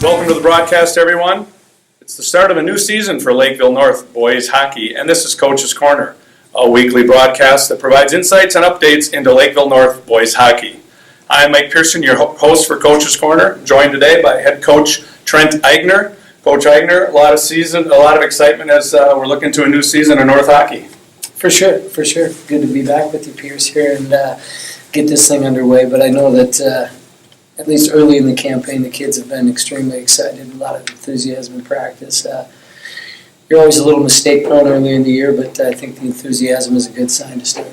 Welcome to the broadcast, everyone. It's the start of a new season for Lakeville North boys hockey, and this is Coach's Corner, a weekly broadcast that provides insights and updates into Lakeville North boys hockey. I'm Mike Pehrson, your host for Coach's Corner, joined today by Head Coach Trent Eigner. Coach Eigner, a lot of excitement as we're looking to a new season of North hockey. For sure. Good to be back with you, Peers, here and get this thing underway. But I know that at least early in the campaign, the kids have been extremely excited, a lot of enthusiasm in practice. You're always a little mistake-prone early in the year, but I think the enthusiasm is a good sign to start.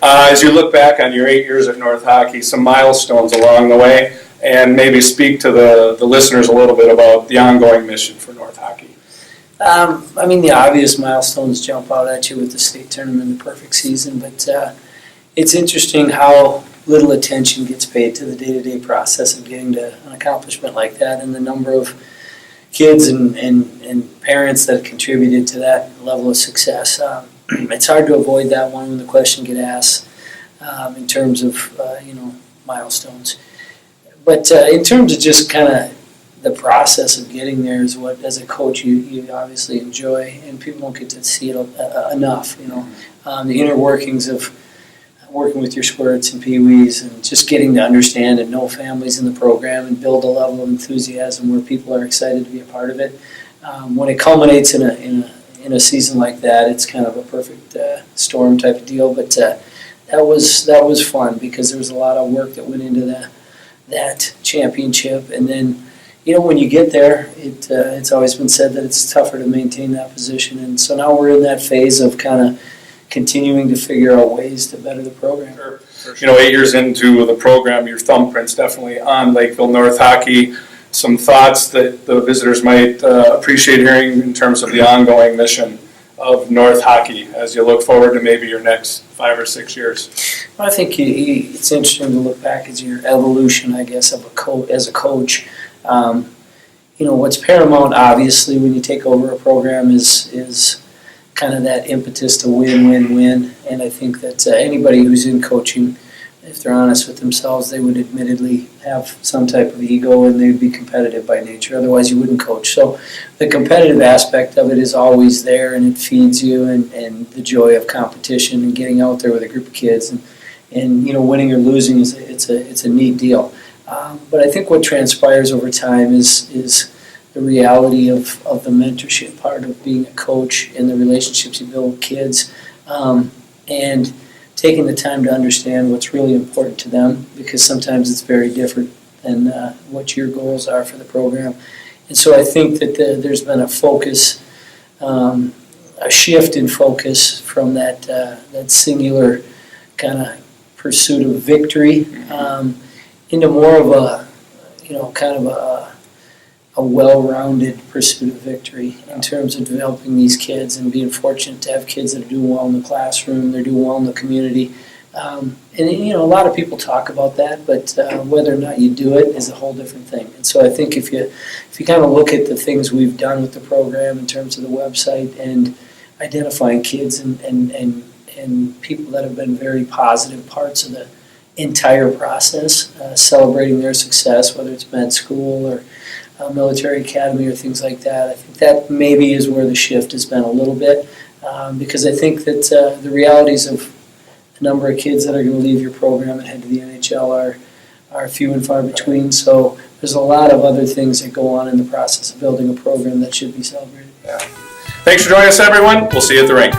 As you look back on your 8 years at North Hockey, some milestones along the way, and maybe speak to the listeners a little bit about the ongoing mission for North Hockey. The obvious milestones jump out at you with the state tournament, the perfect season, but it's interesting how little attention gets paid to the day-to-day process of getting to an accomplishment like that, and the number of kids and parents that contributed to that level of success. It's hard to avoid that one when the question gets asked in terms of milestones. But in terms of just kind of the process of getting there is what, as a coach, you obviously enjoy, and people don't get to see it enough. The inner workings of working with your squirts and peewees and just getting to understand and know families in the program and build a level of enthusiasm where people are excited to be a part of it. When it culminates in a season like that, it's kind of a perfect storm type of deal. But that was fun because there was a lot of work that went into that championship. And then, when you get there, it's always been said that it's tougher to maintain that position. And so now we're in that phase of kind of continuing to figure out ways to better the program. Sure. 8 years into the program, your thumbprint's definitely on Lakeville North Hockey. Some thoughts that the visitors might appreciate hearing in terms of the ongoing mission of North Hockey as you look forward to maybe your next 5 or 6 years. I think it's interesting to look back at your evolution, I guess, of as a coach. What's paramount, obviously, when you take over a program is kind of that impetus to win. And I think that anybody who's in coaching, if they're honest with themselves, they would admittedly have some type of ego and they'd be competitive by nature. Otherwise, you wouldn't coach. So the competitive aspect of it is always there, and it feeds you, and the joy of competition and getting out there with a group of kids and winning or losing it's a neat deal. But I think what transpires over time is the reality of the mentorship part of being a coach and the relationships you build with kids, and taking the time to understand what's really important to them, because sometimes it's very different than what your goals are for the program. And so I think that there's been a focus, a shift in focus from that singular kind of pursuit of victory into more of a well-rounded pursuit of victory in terms of developing these kids and being fortunate to have kids that are doing well in the classroom, they're doing well in the community. A lot of people talk about that, but whether or not you do it is a whole different thing. And so I think if you kind of look at the things we've done with the program in terms of the website and identifying kids and people that have been very positive parts of the entire process, celebrating their success, whether it's med school or military academy or things like that. I think that maybe is where the shift has been a little bit, because I think that the realities of the number of kids that are going to leave your program and head to the NHL are few and far between. So there's a lot of other things that go on in the process of building a program that should be celebrated. Yeah. Thanks for joining us, everyone. We'll see you at the rink.